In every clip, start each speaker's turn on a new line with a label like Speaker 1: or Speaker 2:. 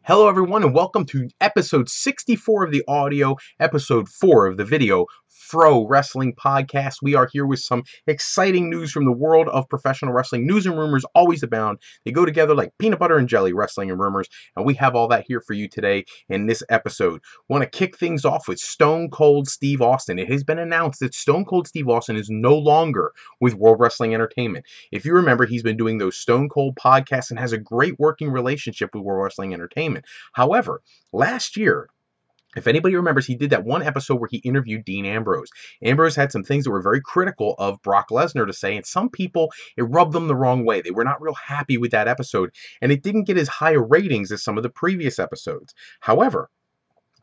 Speaker 1: Hello everyone and welcome to episode 64 of the audio, episode 4 of the video Fro Wrestling Podcast. We are here with some exciting news from the world of professional wrestling. News and rumors always abound. They go together like peanut butter and jelly, wrestling and rumors, and we have all that here for you today in this episode. We want to kick things off with Stone Cold Steve Austin. It has been announced that Stone Cold Steve Austin is no longer with World Wrestling Entertainment. If you remember, he's been doing those Stone Cold podcasts and has a great working relationship with World Wrestling Entertainment. However, last year, if anybody remembers, he did that one episode where he interviewed Dean Ambrose. Ambrose had some things that were very critical of Brock Lesnar to say, and some people, it rubbed them the wrong way. They were not real happy with that episode, and it didn't get as high a ratings as some of the previous episodes. However,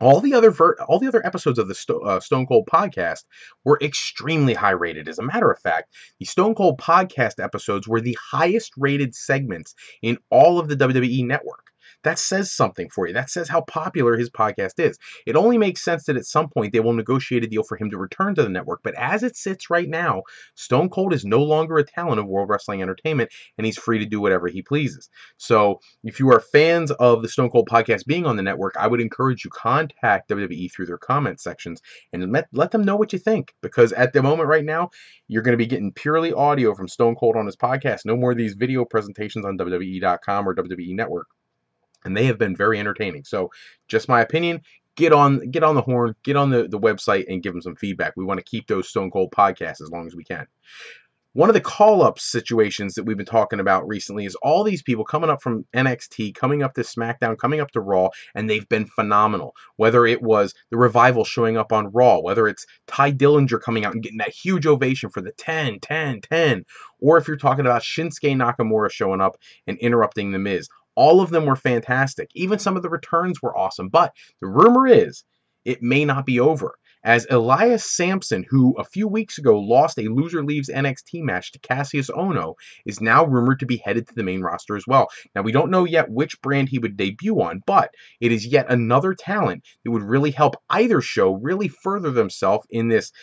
Speaker 1: all the other episodes of the Stone Cold podcast were extremely high rated. As a matter of fact, the Stone Cold podcast episodes were the highest rated segments in all of the WWE network. That says something for you. That says how popular his podcast is. It only makes sense that at some point they will negotiate a deal for him to return to the network. But as it sits right now, Stone Cold is no longer a talent of World Wrestling Entertainment, and he's free to do whatever he pleases. So if you are fans of the Stone Cold podcast being on the network, I would encourage you contact WWE through their comment sections and let them know what you think. Because at the moment right now, you're going to be getting purely audio from Stone Cold on his podcast. No more of these video presentations on WWE.com or WWE Network. And they have been very entertaining. So, just my opinion. Get on the horn, get on the website, and give them some feedback. We want to keep those Stone Cold podcasts as long as we can. One of the call-up situations that we've been talking about recently is all these people coming up from NXT, coming up to SmackDown, coming up to Raw, and they've been phenomenal. Whether it was the Revival showing up on Raw, whether it's Ty Dillinger coming out and getting that huge ovation for the 10, 10, 10, or if you're talking about Shinsuke Nakamura showing up and interrupting The Miz. All of them were fantastic. Even some of the returns were awesome. But the rumor is it may not be over, as Elias Sampson, who a few weeks ago lost a Loser Leaves NXT match to Cassius Ohno, is now rumored to be headed to the main roster as well. Now, we don't know yet which brand he would debut on, but it is yet another talent that would really help either show really further themselves in this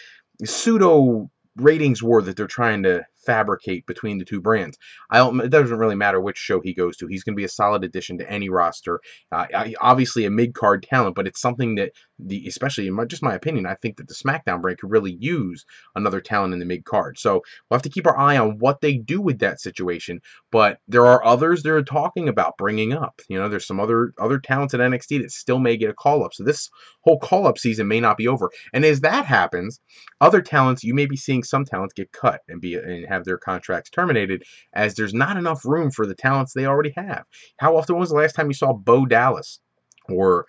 Speaker 1: pseudo ratings war that they're trying to fabricate between the two brands. It doesn't really matter which show he goes to. He's going to be a solid addition to any roster. Obviously a mid-card talent, but it's something that, especially in just my opinion, I think that the SmackDown brand could really use another talent in the mid-card. So we'll have to keep our eye on what they do with that situation. But there are others they're talking about bringing up. You know, there's some other talents at NXT that still may get a call-up. So this whole call-up season may not be over. And as that happens, other talents, you may be seeing some talents get cut and have their contracts terminated, as there's not enough room for the talents they already have. How often was the last time you saw Bo Dallas or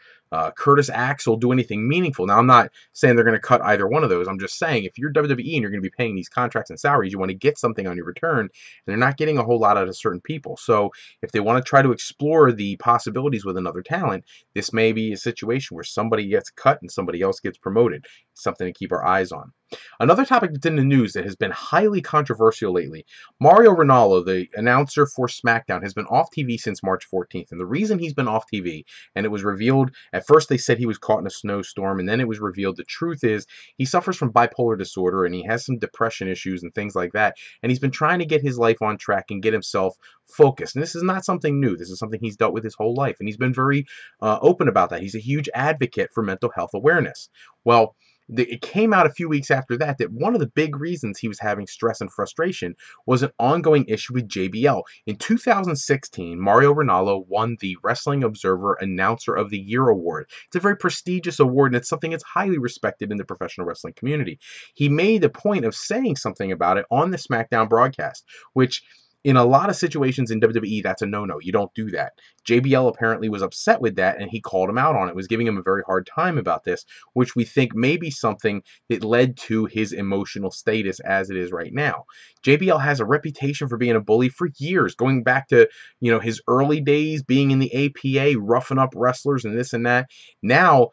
Speaker 1: Curtis Axel do anything meaningful? Now, I'm not saying they're going to cut either one of those. I'm just saying if you're WWE and you're going to be paying these contracts and salaries, you want to get something on your return, and they're not getting a whole lot out of certain people. So if they want to try to explore the possibilities with another talent, this may be a situation where somebody gets cut and somebody else gets promoted. Something to keep our eyes on. Another topic that's in the news that has been highly controversial lately: Mario Ranallo, the announcer for SmackDown, has been off TV since March 14th. And the reason he's been off TV, and it was revealed, at first they said he was caught in a snowstorm, and then it was revealed the truth is he suffers from bipolar disorder, and he has some depression issues and things like that. And he's been trying to get his life on track and get himself focused. And this is not something new. This is something he's dealt with his whole life. And he's been very open about that. He's a huge advocate for mental health awareness. Well, it came out a few weeks after that one of the big reasons he was having stress and frustration was an ongoing issue with JBL. In 2016, Mario Ranallo won the Wrestling Observer Announcer of the Year award. It's a very prestigious award, and it's something that's highly respected in the professional wrestling community. He made a point of saying something about it on the SmackDown broadcast, which in a lot of situations in WWE, that's a no-no. You don't do that. JBL apparently was upset with that, and he called him out on it, was giving him a very hard time about this, which we think may be something that led to his emotional status as it is right now. JBL has a reputation for being a bully for years, going back to, you know, his early days being in the APA, roughing up wrestlers and this and that. Now,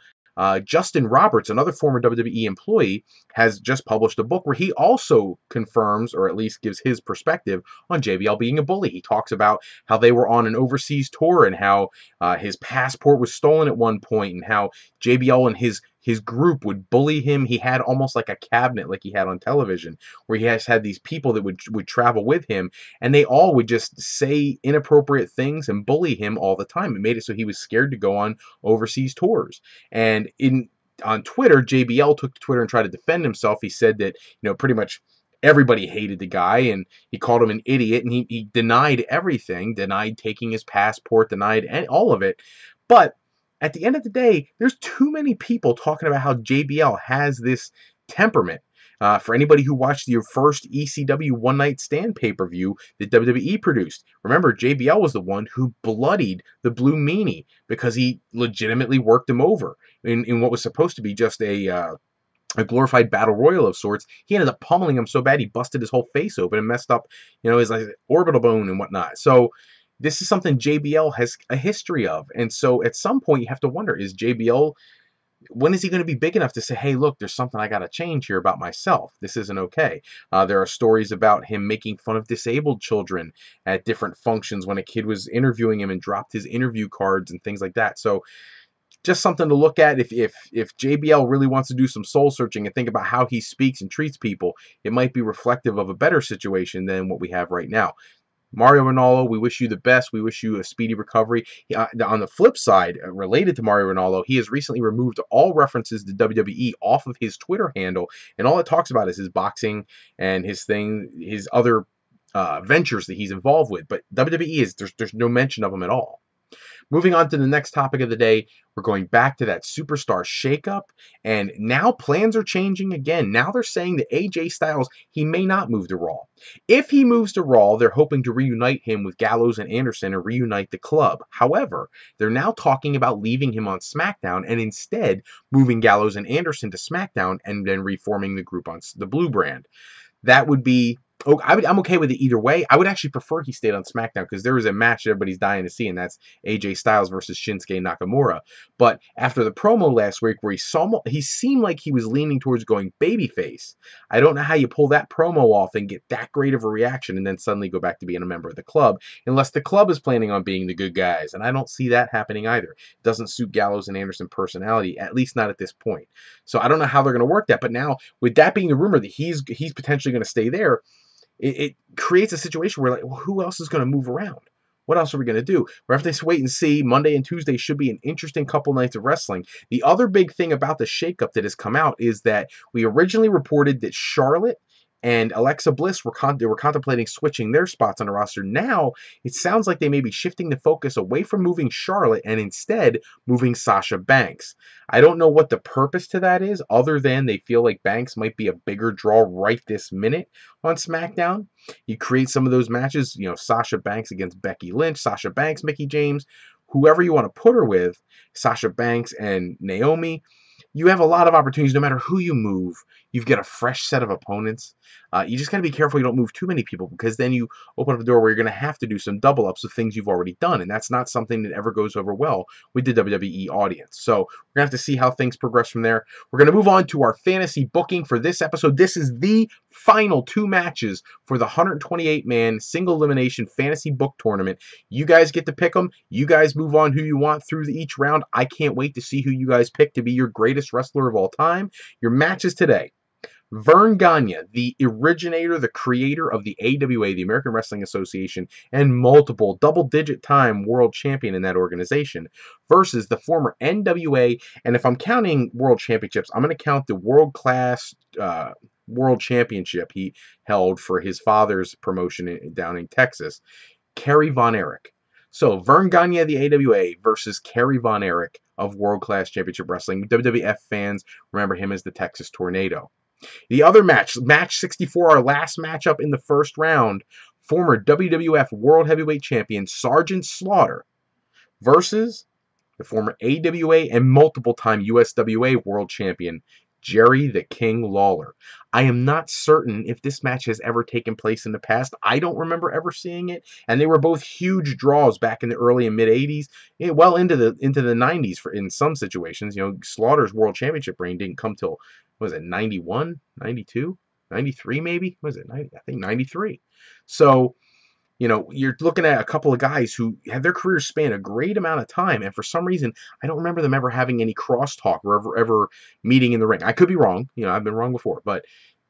Speaker 1: Justin Roberts, another former WWE employee, has just published a book where he also confirms, or at least gives his perspective on JBL being a bully. He talks about how they were on an overseas tour and how his passport was stolen at one point, and how JBL and his his group would bully him. He had almost like a cabinet like he had on television, where he has had these people that would travel with him, and they all would just say inappropriate things and bully him all the time. It made it so he was scared to go on overseas tours. And on Twitter, JBL took to Twitter and tried to defend himself. He said that, pretty much everybody hated the guy, and he called him an idiot, and he denied everything, denied taking his passport, denied all of it. But at the end of the day, there's too many people talking about how JBL has this temperament. For anybody who watched the first ECW One Night Stand pay-per-view that WWE produced, remember, JBL was the one who bloodied the Blue Meanie because he legitimately worked him over in what was supposed to be just a glorified battle royal of sorts. He ended up pummeling him so bad he busted his whole face open and messed up, his like orbital bone and whatnot. So this is something JBL has a history of, and so at some point you have to wonder: is JBL, when is he going to be big enough to say, hey, look, there's something I got to change here about myself. This isn't okay. There are stories about him making fun of disabled children at different functions when a kid was interviewing him and dropped his interview cards and things like that. So just something to look at. If JBL really wants to do some soul searching and think about how he speaks and treats people, it might be reflective of a better situation than what we have right now. Mario Ranallo, we wish you the best. We wish you a speedy recovery. On the flip side, related to Mario Ranallo, he has recently removed all references to WWE off of his Twitter handle, and all it talks about is his boxing and his other ventures that he's involved with. But WWE there's no mention of him at all. Moving on to the next topic of the day, we're going back to that superstar shakeup, and now plans are changing again. Now they're saying that AJ Styles, he may not move to Raw. If he moves to Raw, they're hoping to reunite him with Gallows and Anderson and reunite the club. However, they're now talking about leaving him on SmackDown and instead moving Gallows and Anderson to SmackDown and then reforming the group on the Blue brand. That would be... Oh, I'm okay with it either way. I would actually prefer he stayed on SmackDown because there is a match everybody's dying to see, and that's AJ Styles versus Shinsuke Nakamura. But after the promo last week where he seemed like he was leaning towards going babyface, I don't know how you pull that promo off and get that great of a reaction and then suddenly go back to being a member of the club, unless the club is planning on being the good guys, and I don't see that happening either. It doesn't suit Gallows and Anderson personality, at least not at this point. So I don't know how they're going to work that, but now with that being the rumor that he's potentially going to stay there, it creates a situation where, like, well, who else is going to move around? What else are we going to do? We have to wait and see. Monday and Tuesday should be an interesting couple nights of wrestling. The other big thing about the shakeup that has come out is that we originally reported that Charlotte and Alexa Bliss were contemplating switching their spots on the roster. Now, it sounds like they may be shifting the focus away from moving Charlotte and instead moving Sasha Banks. I don't know what the purpose to that is, other than they feel like Banks might be a bigger draw right this minute on SmackDown. You create some of those matches, Sasha Banks against Becky Lynch, Sasha Banks, Mickie James, whoever you want to put her with, Sasha Banks and Naomi. You have a lot of opportunities no matter who you move. You've got a fresh set of opponents. You just got to be careful you don't move too many people, because then you open up a door where you're going to have to do some double ups of things you've already done, and that's not something that ever goes over well with the WWE audience. So we're going to have to see how things progress from there. We're going to move on to our fantasy booking for this episode. This is the final 2 matches for the 128-man single elimination fantasy book tournament. You guys get to pick them. You guys move on who you want through each round. I can't wait to see who you guys pick to be your greatest wrestler of all time. Your matches today: Vern Gagne, the originator, the creator of the AWA, the American Wrestling Association, and multiple double-digit time world champion in that organization, versus the former NWA, and if I'm counting world championships, I'm going to count the world-class world championship he held for his father's promotion down in Texas, Kerry Von Erich. So, Vern Gagne of the AWA versus Kerry Von Erich of World Class Championship Wrestling. WWF fans remember him as the Texas Tornado. The other match 64, our last matchup in the first round, former WWF World Heavyweight Champion Sergeant Slaughter versus the former AWA and multiple-time USWA World Champion Jerry the King Lawler. I am not certain if this match has ever taken place in the past. I don't remember ever seeing it, and they were both huge draws back in the early and mid 80s, well into the 90s in some situations. Slaughter's World Championship reign didn't come till, was it 91, 92, 93 maybe? Was it 90? I think 93. So You know, you're looking at a couple of guys who have their careers span a great amount of time, and for some reason, I don't remember them ever having any crosstalk or ever meeting in the ring. I could be wrong. You know, I've been wrong before, but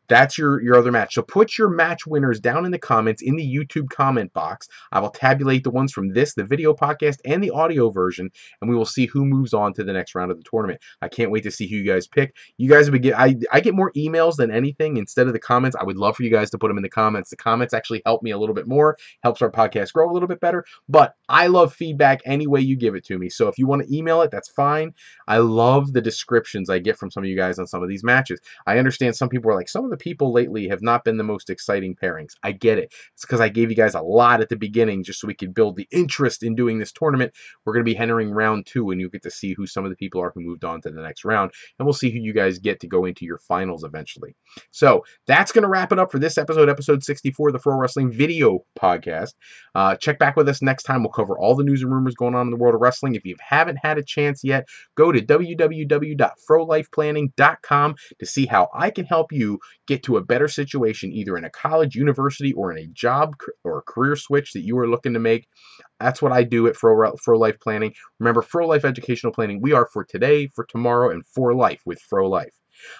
Speaker 1: that's your other match. So put your match winners down in the comments in the YouTube comment box. I will tabulate the ones from the video podcast, and the audio version, and we will see who moves on to the next round of the tournament. I can't wait to see who you guys pick. You guys would get I get more emails than anything instead of the comments. I would love for you guys to put them in the comments. The comments actually help me a little bit more, helps our podcast grow a little bit better. But I love feedback any way you give it to me. So if you want to email it, that's fine. I love the descriptions I get from some of you guys on some of these matches. I understand some people are like, some of the people lately have not been the most exciting pairings. I get it. It's because I gave you guys a lot at the beginning just so we could build the interest in doing this tournament. We're going to be entering round 2, and you'll get to see who some of the people are who moved on to the next round, and we'll see who you guys get to go into your finals eventually. So that's going to wrap it up for this episode 64 of the Pro Wrestling Video Podcast. Check back with us next time. We'll cover all the news and rumors going on in the world of wrestling. If you haven't had a chance yet, go to www.frolifeplanning.com to see how I can help you get to a better situation, either in a college, university, or in a job or a career switch that you are looking to make. That's what I do at Fro Life Planning. Remember, Fro Life Educational Planning. We are for today, for tomorrow, and for life with Fro Life.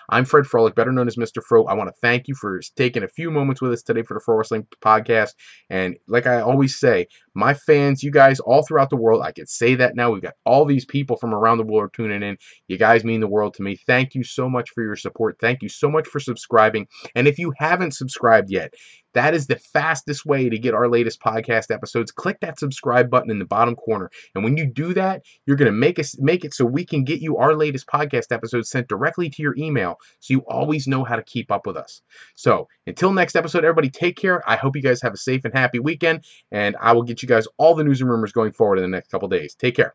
Speaker 1: I'm Fred Froelich, better known as Mr. Fro. I want to thank you for taking a few moments with us today for the Fro Wrestling Podcast. And like I always say, my fans, you guys all throughout the world, I could say that now. We've got all these people from around the world tuning in. You guys mean the world to me. Thank you so much for your support. Thank you so much for subscribing. And if you haven't subscribed yet, that is the fastest way to get our latest podcast episodes. Click that subscribe button in the bottom corner. And when you do that, you're going to make it so we can get you our latest podcast episodes sent directly to your email, so you always know how to keep up with us. So until next episode, everybody take care. I hope you guys have a safe and happy weekend, and I will get you guys all the news and rumors going forward in the next couple days. Take care.